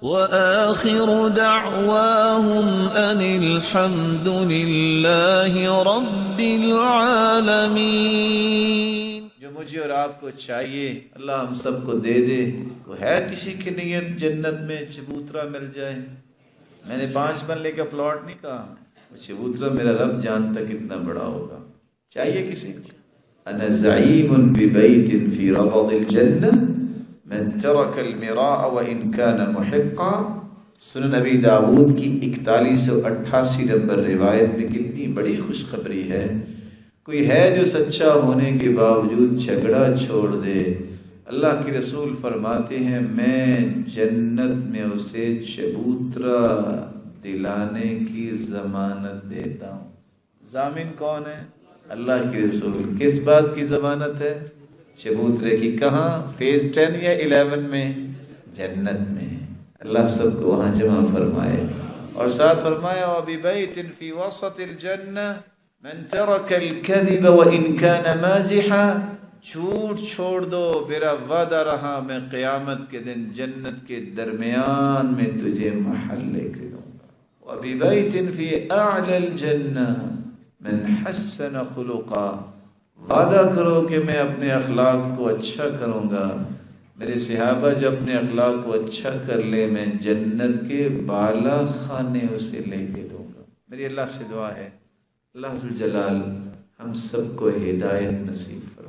وآخر دعواهم أن الحمد لله رب العالمين. جو مجھے اور آپ کو چاہیے اللہ ہم سب کو دے دے. کوئی ہے کسی کی نیت جنت میں چبوترا مل جائے؟ میں نے 5 بنگلے کا پلاٹ نہیں کہا، وہ چبوترا میرا رب جانتا کتنا بڑا ہوگا. چاہیے کسی کو؟ انا زعیم ببیت فی ربض الجنہ من ترک المراء وان کان محقا. سنن نبی داود کی 4188 نمبر روایت میں کتنی بڑی خوشخبری ہے. کوئی ہے جو سچا ہونے کے باوجود جھگڑا چھوڑ دے، اللہ کے رسول فرماتے ہیں میں جنت میں اسے چبوترا دلانے کی ضمانت دیتا ہوں. ضامن کون ہے؟ اللہ کے رسول. کس بات کی ضمانت ہے؟ چبوترے کی. کہاں؟ فیز 10 یا 11 میں؟ جنت میں. اللہ سب کو وہاں جمع فرمائے. اور ساتھ فرمایا وَبِبَيْتٍ فِي وَسَطِ الْجَنَّةِ مَنْ تَرَكَ الْكَذِبَ وَإِنْ كَانَ مَازِحًا. جھوٹ چھوڑ دو، میرا وعدہ رہا میں قیامت کے دن جنت کے درمیان میں تجھے محل لے کے دوں گا. وَبِبَيْتٍ فِي أَعْلَى الْجَنَّةِ مَنْ حَسَّنَ خُلُقًا. وعدہ کرو کہ میں اپنے اخلاق کو اچھا کروں گا. میرے صحابہ جو اپنے اخلاق کو اچھا کر لے میں جنت کے بالا خانے اسے لے کے دوں گا. میری اللہ سے دعا ہے اللہ ذوالجلال ہم سب کو ہدایت نصیب فرمائے.